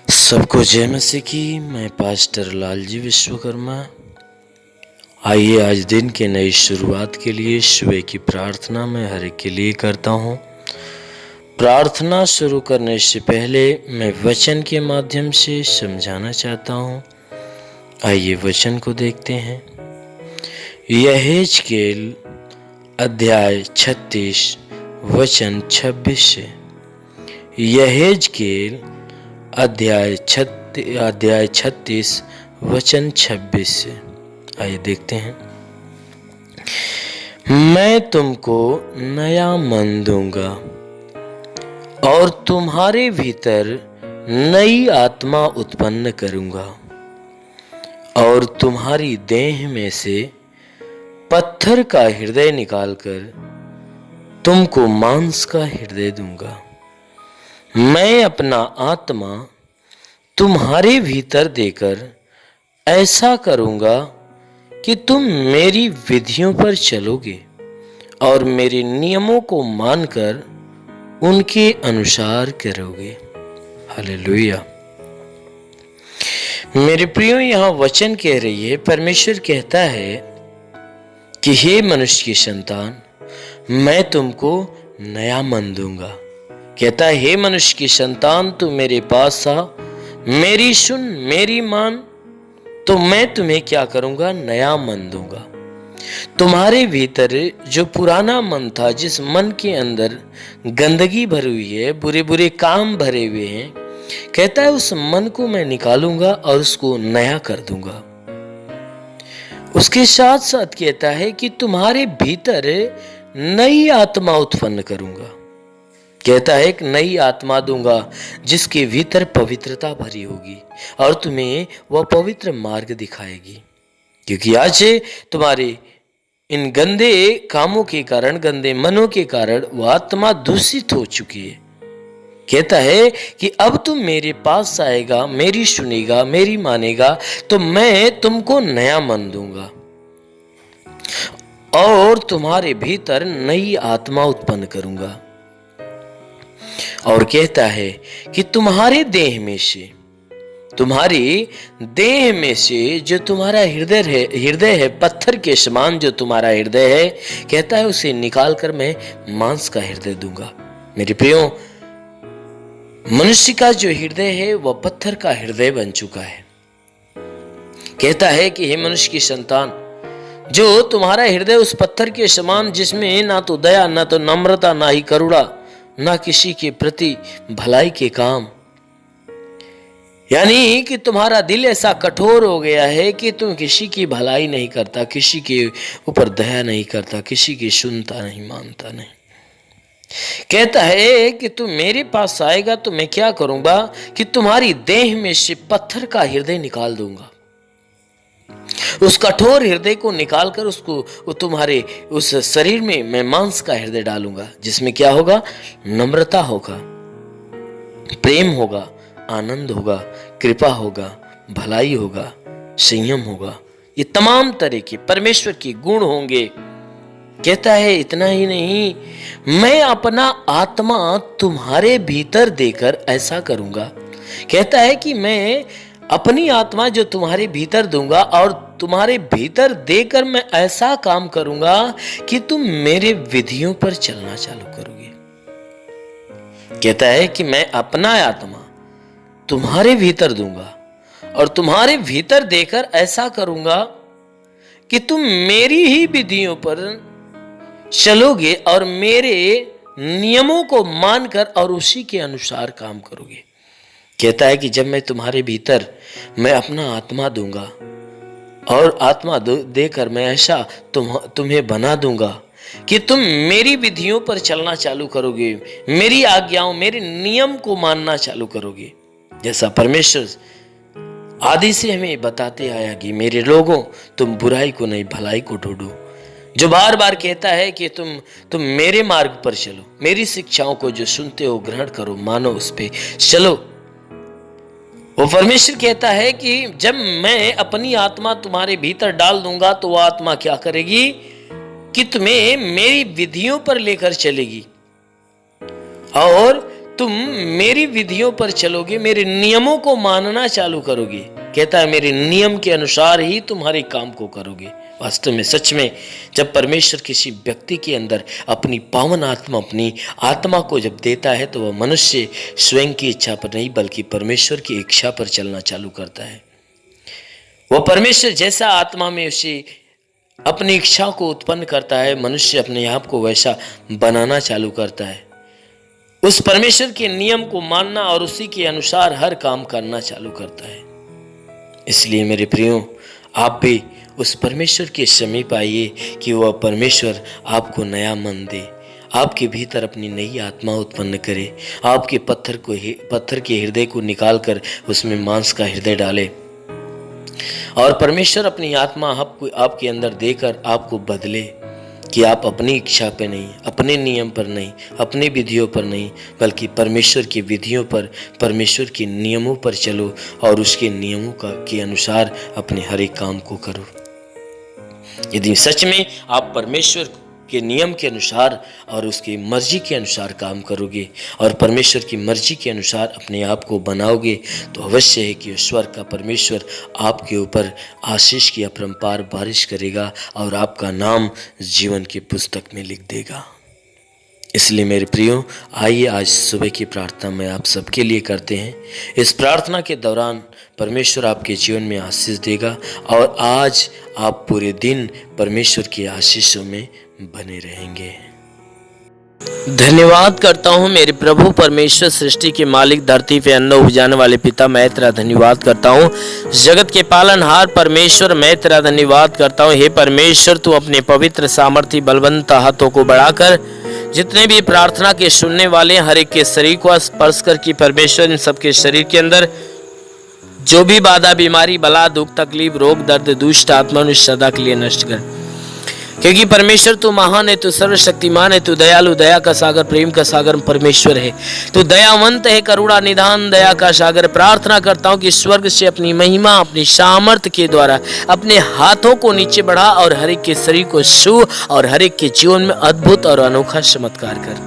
सबको जय मसीह की। मैं पास्टर लालजी विश्वकर्मा। आइए आज दिन के नई शुरुआत के लिए सुबह की प्रार्थना मैं हर एक के लिए करता हूँ। प्रार्थना शुरू करने से पहले मैं वचन के माध्यम से समझाना चाहता हूँ। आइए वचन को देखते हैं। यहेजकेल अध्याय 36 वचन 26 से। यहेजकेल अध्याय 36 वचन 26 से। आइए देखते हैं। मैं तुमको नया मन दूंगा और तुम्हारे भीतर नई आत्मा उत्पन्न करूंगा और तुम्हारी देह में से पत्थर का हृदय निकालकर तुमको मांस का हृदय दूंगा। मैं अपना आत्मा तुम्हारे भीतर देकर ऐसा करूंगा कि तुम मेरी विधियों पर चलोगे और मेरे नियमों को मानकर उनके अनुसार करोगे। हालेलुया। मेरे प्रियो, यहां वचन कह रही है, परमेश्वर कहता है कि हे मनुष्य की संतान, मैं तुमको नया मन दूंगा। कहता है, हे मनुष्य की संतान, तू मेरे पास आ, मेरी सुन, मेरी मान, तो मैं तुम्हें क्या करूंगा? नया मन दूंगा। तुम्हारे भीतर जो पुराना मन था, जिस मन के अंदर गंदगी भरी हुई है, बुरे बुरे काम भरे हुए हैं, कहता है उस मन को मैं निकालूंगा और उसको नया कर दूंगा। उसके साथ साथ कहता है कि तुम्हारे भीतर नई आत्मा उत्पन्न करूंगा। कहता है एक नई आत्मा दूंगा जिसके भीतर पवित्रता भरी होगी और तुम्हें वह पवित्र मार्ग दिखाएगी। क्योंकि आज तुम्हारे इन गंदे कामों के कारण, गंदे मनों के कारण वह आत्मा दूषित हो चुकी है। कहता है कि अब तुम मेरे पास आएगा, मेरी सुनेगा, मेरी मानेगा, तो मैं तुमको नया मन दूंगा और तुम्हारे भीतर नई आत्मा उत्पन्न करूंगा। और कहता है कि तुम्हारे देह में से जो तुम्हारा हृदय है, पत्थर के समान जो तुम्हारा हृदय है, कहता है उसे निकाल कर मैं मांस का हृदय दूंगा। मेरे प्रियो, मनुष्य का जो हृदय है वह पत्थर का हृदय बन चुका है। कहता है कि हे मनुष्य की संतान, जो तुम्हारा हृदय उस पत्थर के समान, जिसमें ना तो दया, ना तो नम्रता, ना ही करुणा, ना किसी के प्रति भलाई के काम, यानी कि तुम्हारा दिल ऐसा कठोर हो गया है कि तुम किसी की भलाई नहीं करता, किसी के ऊपर दया नहीं करता, किसी की सुनता नहीं, मानता नहीं। कहता है कि तुम मेरे पास आएगा तो मैं क्या करूंगा कि तुम्हारी देह में से पत्थर का हृदय निकाल दूंगा। उस कठोर हृदय को निकालकर उसको तुम्हारे उस शरीर में मैं मांस का हृदय डालूंगा, जिसमें क्या होगा? नम्रता होगा, प्रेम होगा, आनंद होगा, कृपा होगा, भलाई होगा, संयम होगा। ये तमाम तरह के परमेश्वर के गुण होंगे। कहता है इतना ही नहीं, मैं अपना आत्मा तुम्हारे भीतर देकर ऐसा करूंगा। कहता है कि मैं अपनी आत्मा जो तुम्हारे भीतर दूंगा और तुम्हारे भीतर देकर मैं ऐसा काम करूंगा कि तुम मेरे विधियों पर चलना चालू करोगे। कहता है कि मैं अपना आत्मा तुम्हारे भीतर दूंगा और तुम्हारे भीतर देकर ऐसा करूंगा कि तुम मेरी ही विधियों पर चलोगे और मेरे नियमों को मानकर और उसी के अनुसार काम करोगे। कहता है कि जब मैं तुम्हारे भीतर मैं अपना आत्मा दूंगा और आत्मा देकर मैं ऐसा तुम्हें बना दूंगा कि तुम मेरी विधियों पर चलना चालू करोगे, मेरी आज्ञाओं, मेरे नियम को मानना चालू करोगे। जैसा परमेश्वर आदि से हमें बताते आया कि मेरे लोगों, तुम बुराई को नहीं भलाई को ढूंढो। जो बार बार कहता है कि तुम मेरे मार्ग पर चलो, मेरी शिक्षाओं को जो सुनते हो ग्रहण करो, मानो, उस पे चलो। वो परमेश्वर कहता है कि जब मैं अपनी आत्मा तुम्हारे भीतर डाल दूंगा तो वह आत्मा क्या करेगी कि तुम्हें मेरी विधियों पर लेकर चलेगी और तुम मेरी विधियों पर चलोगे, मेरे नियमों को मानना चालू करोगे। कहता है मेरे नियम के अनुसार ही तुम हर एक काम को करोगे। वास्तव में सच में जब परमेश्वर किसी व्यक्ति के अंदर अपनी पावन आत्मा, अपनी आत्मा को जब देता है तो वह मनुष्य स्वयं की इच्छा पर नहीं बल्कि परमेश्वर की इच्छा पर चलना चालू करता है। वह परमेश्वर जैसा आत्मा में उसे अपनी इच्छा को उत्पन्न करता है, मनुष्य अपने आप को वैसा बनाना चालू करता है। उस परमेश्वर के नियम को मानना और उसी के अनुसार हर काम करना चालू करता है। इसलिए मेरे प्रियो, आप भी उस परमेश्वर के समीप आइए कि वह परमेश्वर आपको नया मन दे, आपके भीतर अपनी नई आत्मा उत्पन्न करे, आपके पत्थर के हृदय को निकाल कर उसमें मांस का हृदय डाले और परमेश्वर अपनी आत्मा आपके अंदर देकर आपको बदले कि आप अपनी इच्छा पे नहीं, अपने नियम पर नहीं, अपनी विधियों पर नहीं, बल्कि परमेश्वर की विधियों पर, परमेश्वर के नियमों पर चलो और उसके नियमों के अनुसार अपने हर एक काम को करो। यदि सच में आप परमेश्वर के नियम के अनुसार और उसकी मर्जी के अनुसार काम करोगे और परमेश्वर की मर्जी के अनुसार अपने आप को बनाओगे तो अवश्य है कि स्वर्ग का परमेश्वर आपके ऊपर आशीष की अपरंपार बारिश करेगा और आपका नाम जीवन की पुस्तक में लिख देगा। इसलिए मेरे प्रियो, आइए आज सुबह की प्रार्थना में आप सबके लिए करते हैं। इस प्रार्थना के दौरान परमेश्वर आपके जीवन में आशीष देगा और आज आप पूरे दिन परमेश्वर की आशीषों में बने रहेंगे। धन्यवाद करता हूँ मेरे प्रभु परमेश्वर, सृष्टि के मालिक, धरती पे अन्न उपजाने वाले पिता, मैं तेरा धन्यवाद करता हूँ। जगत के पालनहार परमेश्वर, मैं तेरा धन्यवाद करता हूँ। हे परमेश्वर, तू अपने पवित्र सामर्थी बलवंत हाथों को बढ़ाकर जितने भी प्रार्थना के सुनने वाले हर एक के शरीर को स्पर्श कर कि परमेश्वर इन सबके शरीर के अंदर जो भी बाधा, बीमारी, बला, दुख, तकलीफ, रोग, दर्द, दुष्ट आत्मा सदा के लिए नष्ट कर। क्योंकि परमेश्वर तू महान है, तू सर्वशक्तिमान है, तू दयालु, दया का सागर, प्रेम का सागर परमेश्वर है। तू दयावंत है, करुणा निधान, दया का सागर। प्रार्थना करता हूँ कि स्वर्ग से अपनी महिमा, अपनी सामर्थ्य के द्वारा अपने हाथों को नीचे बढ़ा और हर एक के शरीर को छू और हर एक के जीवन में अद्भुत और अनोखा चमत्कार कर।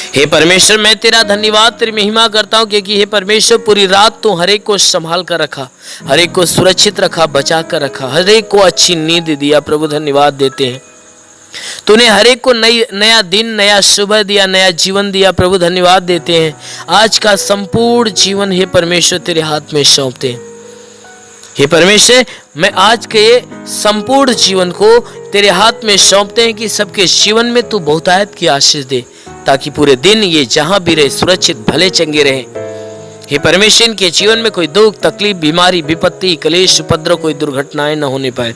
हे परमेश्वर, मैं तेरा धन्यवाद, तेरी महिमा करता हूँ क्योंकि हे परमेश्वर पूरी रात तू हर एक को संभाल कर रखा, हर एक को सुरक्षित रखा, बचा कर रखा, हर एक को अच्छी नींद दिया। प्रभु धन्यवाद देते हैं, तूने हर एक को नया दिन, नया सुबह दिया, नया जीवन दिया। प्रभु धन्यवाद देते हैं। आज का संपूर्ण जीवन हे परमेश्वर तेरे हाथ में सौंपते हैं। हे परमेश्वर, मैं आज के संपूर्ण जीवन को तेरे हाथ में सौंपते हैं कि सबके जीवन में तू बहुतायत की आशीष दे ताकि पूरे दिन ये जहां भी रहे सुरक्षित, भले चंगे रहे। हे परमेश्वर, इनके जीवन में कोई दुख, तकलीफ, बीमारी, विपत्ति, क्लेश, उपद्रव, कोई दुर्घटनाएं न होने पाए।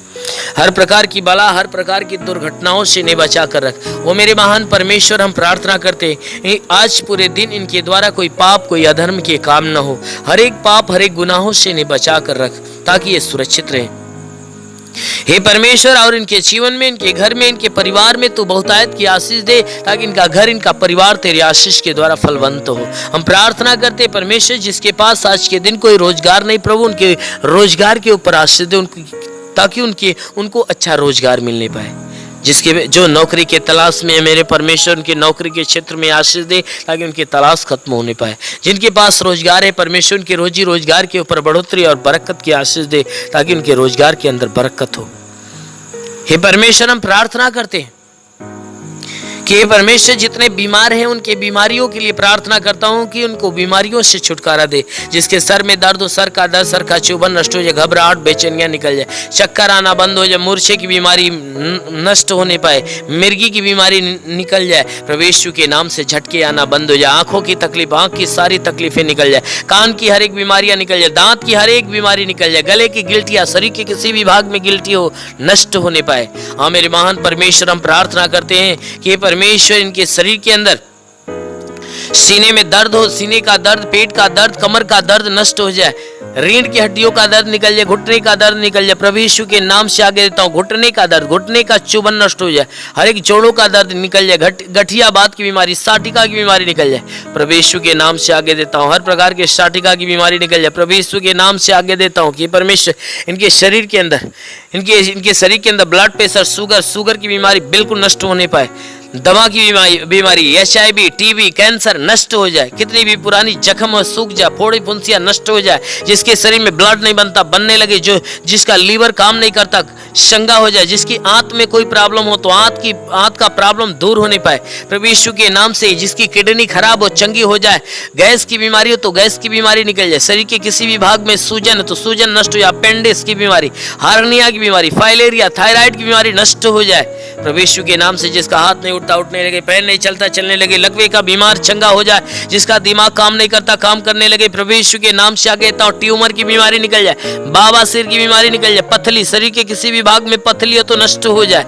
हर प्रकार की बला, हर प्रकार की दुर्घटनाओं से इन्हें बचा कर रख। वो मेरे महान परमेश्वर, हम प्रार्थना करते हैं आज पूरे दिन इनके द्वारा कोई पाप, कोई अधर्म के काम न हो। हर एक पाप, हर एक गुनाहों से इन्हें बचा कर रख ताकि ये सुरक्षित रहे। हे परमेश्वर, और इनके जीवन में, इनके घर में, इनके परिवार में तू बहुतायत की आशीष दे ताकि इनका घर, इनका परिवार तेरी आशीष के द्वारा फलवंत हो। हम प्रार्थना करते परमेश्वर, जिसके पास आज के दिन कोई रोजगार नहीं, प्रभु उनके रोजगार के ऊपर आशीष दे ताकि उनको अच्छा रोजगार मिलने पाए। जिसके जो नौकरी के तलाश में है मेरे परमेश्वर, उनके नौकरी के क्षेत्र में आशीष दे ताकि उनकी तलाश खत्म होने पाए। जिनके पास रोजगार है परमेश्वर, उनके रोजी रोजगार के ऊपर बढ़ोतरी और बरकत की आशीष दे ताकि उनके रोजगार के अंदर बरकत हो। हे परमेश्वर, हम प्रार्थना करते हैं कि हे परमेश्वर, जितने बीमार हैं उनके बीमारियों के लिए प्रार्थना करता हूं कि उनको बीमारियों से छुटकारा दे। जिसके सर में दर्द हो, सर का दर्द, सर का चुभन नष्ट हो जाए, घबराहट, बेचैनियां निकल जाए, चक्कर आना बंद हो जाए, मूर्छे की बीमारी नष्ट होने पाए, मिर्गी की बीमारी निकल जाए, प्रभु यीशु के नाम से झटके आना बंद हो जाए, आंखों की तकलीफ, आंख की सारी तकलीफें निकल जाए, कान की हर एक बीमारियां निकल जाए, दांत की हर एक बीमारी निकल जाए, गले की गिल्टियां, शरीर के किसी भी भाग में गिल्टी हो नष्ट होने पाए। हाँ मेरे महान परमेश्वर, हम प्रार्थना करते हैं कि परमेश्वर इनके शरीर के अंदर सीने में दर्द हो, सीने का दर्द, पेट का दर्द, कमर का दर्द नष्ट हो जाए, रीढ़ की हड्डियों का दर्द निकल जाए, घुटने का दर्द निकल जाए। प्रभु यीशु के नाम से आगे देता हूँ, घुटने का दर्द, घुटने का चुभन नष्ट हो जाए, हर एक जोड़ों का दर्द निकल जाए, गठिया बात की बीमारी, साटिका की बीमारी निकल जाए। प्रभु यीशु के नाम से आगे देता हूँ, हर प्रकार के साटिका की बीमारी निकल जाए। प्रभु यीशु के नाम से आगे देता हूँ कि परमेश्वर इनके शरीर के अंदर, इनके शरीर के अंदर ब्लड प्रेशर, शुगर की बीमारी बिल्कुल नष्ट होने पाए। दमा की बीमारी, HIV, TB, कैंसर नष्ट हो जाए, कितनी भी पुरानी जख्म हो सूख जाए, फोड़ी फुंसियां नष्ट हो जाए, जिसके शरीर में ब्लड नहीं बनता बनने लगे, जो जिसका लीवर काम नहीं करता शंगा हो जाए, जिसकी आंत में कोई प्रॉब्लम हो तो आंत का प्रॉब्लम दूर हो नहीं पाए प्रभु यीशु के नाम से, जिसकी किडनी खराब हो चंगी हो जाए, गैस की बीमारी हो तो गैस की बीमारी निकल जाए, शरीर के किसी भी भाग में सूजन हो तो सूजन नष्ट हो जाए, अपेंडिक्स की बीमारी, हार्निया की बीमारी, फाइलेरिया, थायराइड की बीमारी नष्ट हो जाए प्रभु यीशु के नाम से, जिसका हाथ नहीं उठता उठने लगे, पैर नहीं चलता चलने लगे, लकवे का बीमार चंगा हो जाए, जिसका दिमाग काम नहीं करता काम करने लगे प्रभु यीशु के नाम से आगे तो ट्यूमर की बीमारी निकल जाए, बाबा सिर की बीमारी निकल जाए, पथली शरीर के किसी भी भाग में पथली हो तो नष्ट हो जाए,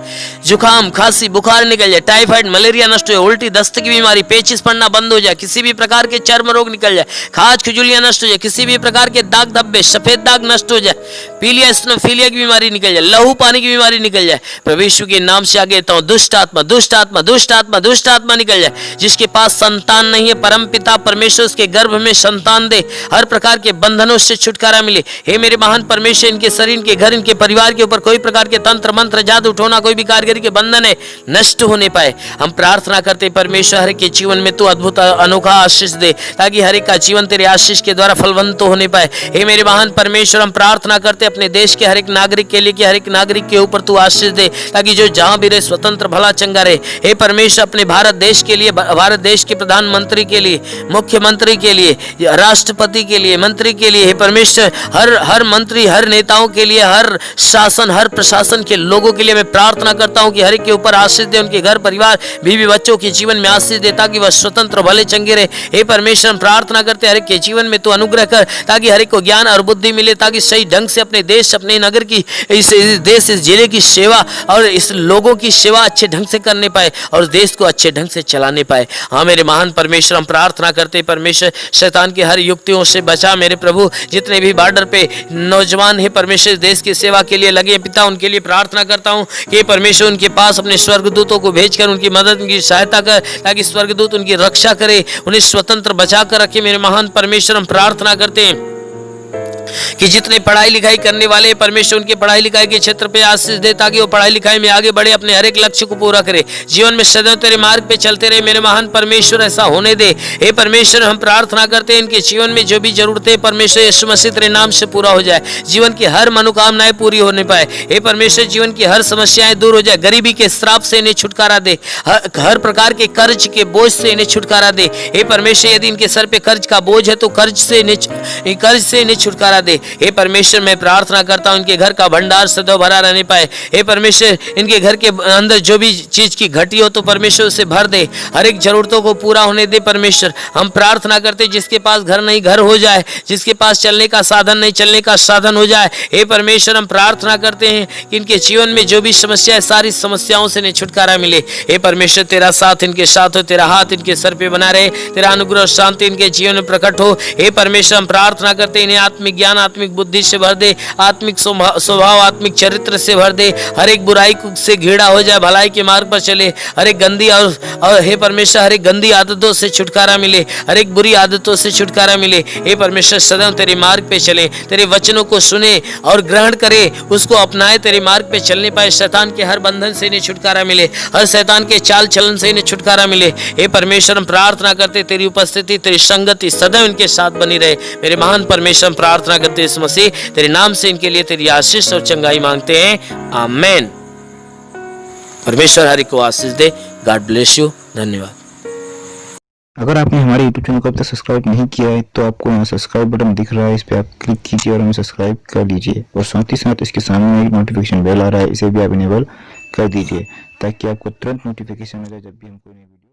जुकाम खांसी बुखार निकल जाए, टाइफाइड मलेरिया नष्ट हो जाए, उल्टी दस्त की बीमारी, पेचिस पड़ना बंद हो जाए, किसी भी प्रकार के चर्म रोग निकल जाए, खाज खुजलियां नष्ट हो जाए, किसी भी प्रकार के दाग धब्बे सफेद दाग नष्ट हो जाए, पीलिया स्नोफीलिया की बीमारी निकल जाए, लहू पानी की बीमारी निकल जाए प्रभु यीशु के नाम से आगे तो दुष्ट आत्मा दुष्ट आत्मा दुष्ट आत्मा दुष्ट आत्मा निकल जाए, जिसके पास संतान नहीं है परम पिता परमेश्वर उसके गर्भ में संतान दे, हर प्रकार के बंधनों से छुटकारा मिले। हे मेरे महान परमेश्वर, इनके शरीर, इनके घर, इनके परिवार के ऊपर कोई प्रकार के तंत्र मंत्र जादू टोना कोई भी कारीगरी के बंधन है नष्ट होने पाए। हम प्रार्थना करते परमेश्वर हर के जीवन में तू अद्भुत अनोखा आशीष दे, ताकि हर एक का जीवन तेरे आशीष के द्वारा फलवंत होने पाए। हे मेरे महान परमेश्वर, हम प्रार्थना करते अपने देश के हर एक नागरिक के लिए कि हर एक नागरिक के ऊपर तू आशीष दे, ताकि जो जहां भी रहे स्वतंत्र भला चंगा रहे। हे परमेश्वर, अपने भारत देश के लिए, भारत देश के प्रधानमंत्री के लिए, मुख्यमंत्री के लिए, राष्ट्रपति के लिए, मंत्री के लिए, हे परमेश्वर हर मंत्री, हर नेताओं के लिए, हर शासन, हर प्रशासन के लोगों के लिए मैं प्रार्थना करता हूं कि हर एक के ऊपर आशीष दे, उनके घर परिवार बीवी बच्चों के जीवन में आशीष दे, ताकि वह स्वतंत्र भले चंगे रहे। हे परमेश्वर, हम प्रार्थना करते हर एक के जीवन में तू अनुग्रह कर, ताकि हर एक को ज्ञान और बुद्धि मिले, ताकि सही ढंग से अपने देश, अपने नगर की, इस देश, इस जिले की सेवा और इस लोगों की सेवा अच्छे ढंग से करने पाए और देश को अच्छे ढंग से चलाने पाए। हाँ मेरे महान परमेश्वर, हम प्रार्थना करते परमेश्वर, शैतान की हर युक्तियों से बचा मेरे प्रभु। जितने भी बॉर्डर पे नौजवान है परमेश्वर देश की सेवा के लिए लगे पिता, उनके लिए प्रार्थना करता हूँ कि परमेश्वर उनके पास अपने स्वर्गदूतों को भेजकर उनकी मदद, उनकी सहायता कर, ताकि स्वर्गदूत उनकी रक्षा करे, उन्हें स्वतंत्र बचा कर रखे। मेरे महान परमेश्वर, हम प्रार्थना करते हैं कि जितने पढ़ाई लिखाई करने वाले परमेश्वर उनके पढ़ाई लिखाई के क्षेत्र पे आशीष दे, ताकि वो पढ़ाई लिखाई में आगे बढ़े, अपने हर एक लक्ष्य को पूरा करे, जीवन में सदैव तेरे मार्ग पे चलते रहे। मेरे महान परमेश्वर, ऐसा होने दे। हे परमेश्वर, हम प्रार्थना करते हैं इनके जीवन में जो भी जरूरतें परमेश्वर यीशु मसीह तेरे नाम से पूरा हो जाए, जीवन की हर मनोकामनाएं पूरी होने पाए। हे परमेश्वर, जीवन की हर समस्याएं दूर हो जाए, गरीबी के श्राप से इन्हें छुटकारा दे, हर प्रकार के कर्ज के बोझ से इन्हें छुटकारा दे। हे परमेश्वर, यदि इनके सर पे कर्ज का बोझ है तो कर्ज से इन्हें छुटकारा दे। हे परमेश्वर, मैं प्रार्थना करता हूं इनके घर का भंडार सदैव भरा रहने पाए। हे परमेश्वर, इनके घर के अंदर जो भी चीज की घटी हो तो परमेश्वर उसे भर दे, हर एक जरूरतों को पूरा होने दे। परमेश्वर, हम प्रार्थना करते जिसके पास घर नहीं घर हो जाए, जिसके पास चलने का साधन नहीं चलने का साधन हो जाए। हे परमेश्वर, हम प्रार्थना करते हैं कि इनके जीवन में जो भी समस्या है सारी समस्याओं से इन्हें छुटकारा मिले। हे परमेश्वर, तेरा साथ इनके साथ हो, तेरा हाथ इनके सर पे बना रहे, तेरा अनुग्रह और शांति इनके जीवन में प्रकट हो। हे परमेश्वर, हम प्रार्थना करते हैं इन्हें आत्मिक ज्ञान, आत्मिक बुद्धि से भर दे, आत्मिक स्वभाव, आत्मिक चरित्र से भर दे, हर एक बुराई से घिरा हो जाए, भलाई के मार्ग पर चले, हर एक गंदी और हे परमेश्वर, हर एक गंदी आदतों से छुटकारा मिले, हर एक बुरी आदतों से छुटकारा मिले। हे परमेश्वर, सदैव तेरे मार्ग पे चले, तेरे वचनों को सुने और ग्रहण करे, उसको अपनाए, तेरे मार्ग पे चलने पाए। शैतान के हर बंधन से इन्हें छुटकारा मिले, हर शैतान के चाल चलन से इन्हें छुटकारा मिले। हे परमेश्वर, हम प्रार्थना करते तेरी उपस्थिति, तेरी संगति सदैव इनके साथ बनी रहे। मेरे महान परमेश्वर, हम प्रार्थना करते इस मसीह तेरे नाम से इनके लिए तेरी आशीष और चंगाई मांगते हैं, आमेन। परमेश्वर हरि को आशीष दे। God bless you. धन्यवाद। अगर आपने हमारे YouTube चैनल को अब तक सब्सक्राइब नहीं किया है तो आपको यहाँ सब्सक्राइब बटन दिख रहा है, इस पर आप क्लिक कीजिए और हमें सब्सक्राइब कर लीजिए, और साथ ही साथ इसके सामने एक नोटिफिकेशन बेल आ रहा है, इसे भी आप इनेबल कर दीजिए, ताकि आपको तुरंत नोटिफिकेशन मिले जब भी हम कोई नई वीडियो